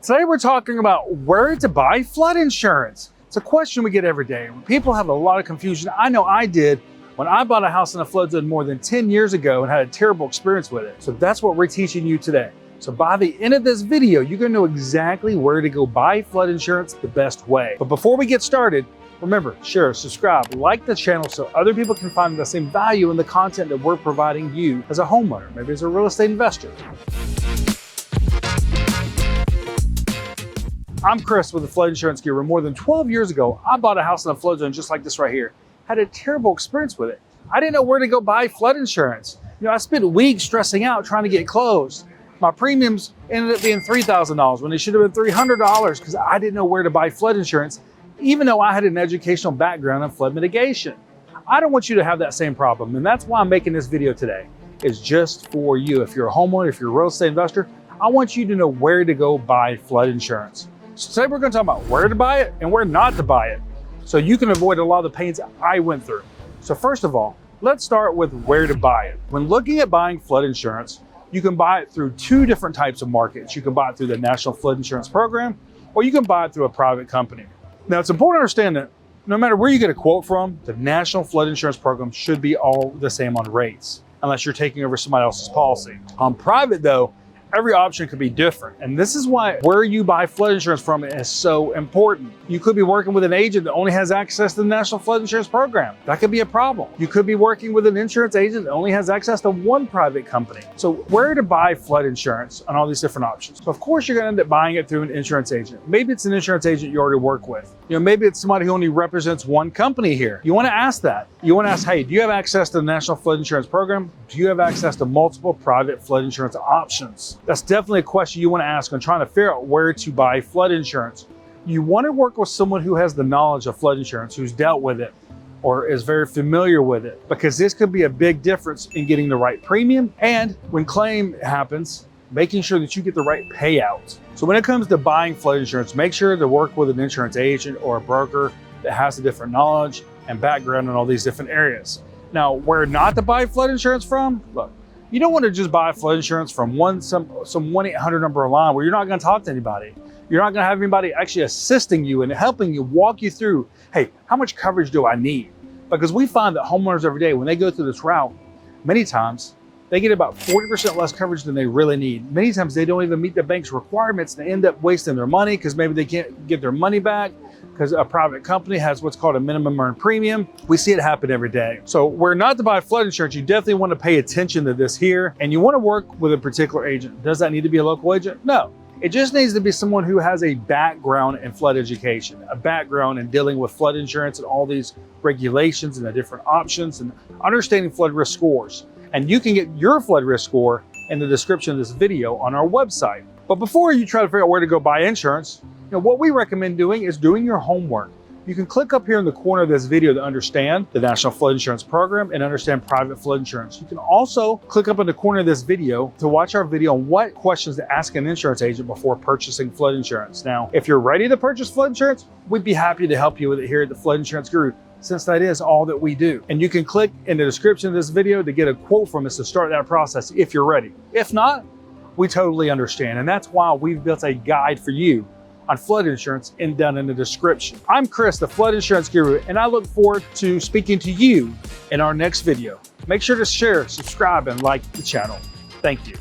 Today we're talking about where to buy flood insurance. It's a question we get every day. People have a lot of confusion. I know I did when I bought a house in a flood zone more than 10 years ago and had a terrible experience with it. So that's what we're teaching you today. So by the end of this video, you're gonna know exactly where to go buy flood insurance the best way. But before we get started, remember, share, subscribe, like the channel so other people can find the same value in the content that we're providing you as a homeowner, maybe as a real estate investor. I'm Chris with the Flood Insurance Guru. More than 12 years ago, I bought a house in a flood zone just like this right here. Had a terrible experience with it. I didn't know where to go buy flood insurance. I spent weeks stressing out trying to get closed. My premiums ended up being $3,000 when they should have been $300 because I didn't know where to buy flood insurance, even though I had an educational background in flood mitigation. I don't want you to have that same problem, and that's why I'm making this video today. It's just for you. If you're a homeowner, if you're a real estate investor, I want you to know where to go buy flood insurance. So today we're going to talk about where to buy it and where not to buy it, so you can avoid a lot of the pains I went through. So first of all, let's start with where to buy it. When looking at buying flood insurance, you can buy it through two different types of markets. You can buy it through the National Flood Insurance Program, or you can buy it through a private company. Now, it's important to understand that no matter where you get a quote from, the National Flood Insurance Program should be all the same on rates, unless you're taking over somebody else's policy. On private though, every option could be different. And this is why where you buy flood insurance from is so important. You could be working with an agent that only has access to the National Flood Insurance Program. That could be a problem. You could be working with an insurance agent that only has access to one private company. So where to buy flood insurance on all these different options? So of course, you're gonna end up buying it through an insurance agent. Maybe it's an insurance agent you already work with. Maybe it's somebody who only represents one company here. You wanna ask that. You wanna ask, hey, do you have access to the National Flood Insurance Program? Do you have access to multiple private flood insurance options? That's definitely a question you want to ask when trying to figure out where to buy flood insurance. You want to work with someone who has the knowledge of flood insurance, who's dealt with it or is very familiar with it, because this could be a big difference in getting the right premium and when claim happens, making sure that you get the right payout. So when it comes to buying flood insurance, make sure to work with an insurance agent or a broker that has the different knowledge and background in all these different areas. Now, where not to buy flood insurance from? Look, you don't want to just buy flood insurance from some 1-800 number line where you're not going to talk to anybody. You're not going to have anybody actually assisting you and helping you walk you through, hey, how much coverage do I need? Because we find that homeowners every day, when they go through this route, many times they get about 40% less coverage than they really need. Many times they don't even meet the bank's requirements and they end up wasting their money because maybe they can't get their money back because a private company has what's called a minimum earned premium. We see it happen every day. So where not to buy flood insurance, you definitely want to pay attention to this here, and you want to work with a particular agent. Does that need to be a local agent? No. It just needs to be someone who has a background in flood education, a background in dealing with flood insurance and all these regulations and the different options and understanding flood risk scores. And you can get your flood risk score in the description of this video on our website. But before you try to figure out where to go buy insurance, what we recommend doing is doing your homework. You can click up here in the corner of this video to understand the National Flood Insurance Program and understand private flood insurance. You can also click up in the corner of this video to watch our video on what questions to ask an insurance agent before purchasing flood insurance. Now, if you're ready to purchase flood insurance, we'd be happy to help you with it here at the Flood Insurance Guru, since that is all that we do. And you can click in the description of this video to get a quote from us to start that process if you're ready. If not, we totally understand. And that's why we've built a guide for you on flood insurance down in the description. I'm Chris, the Flood Insurance Guru, and I look forward to speaking to you in our next video. Make sure to share, subscribe, and like the channel. Thank you.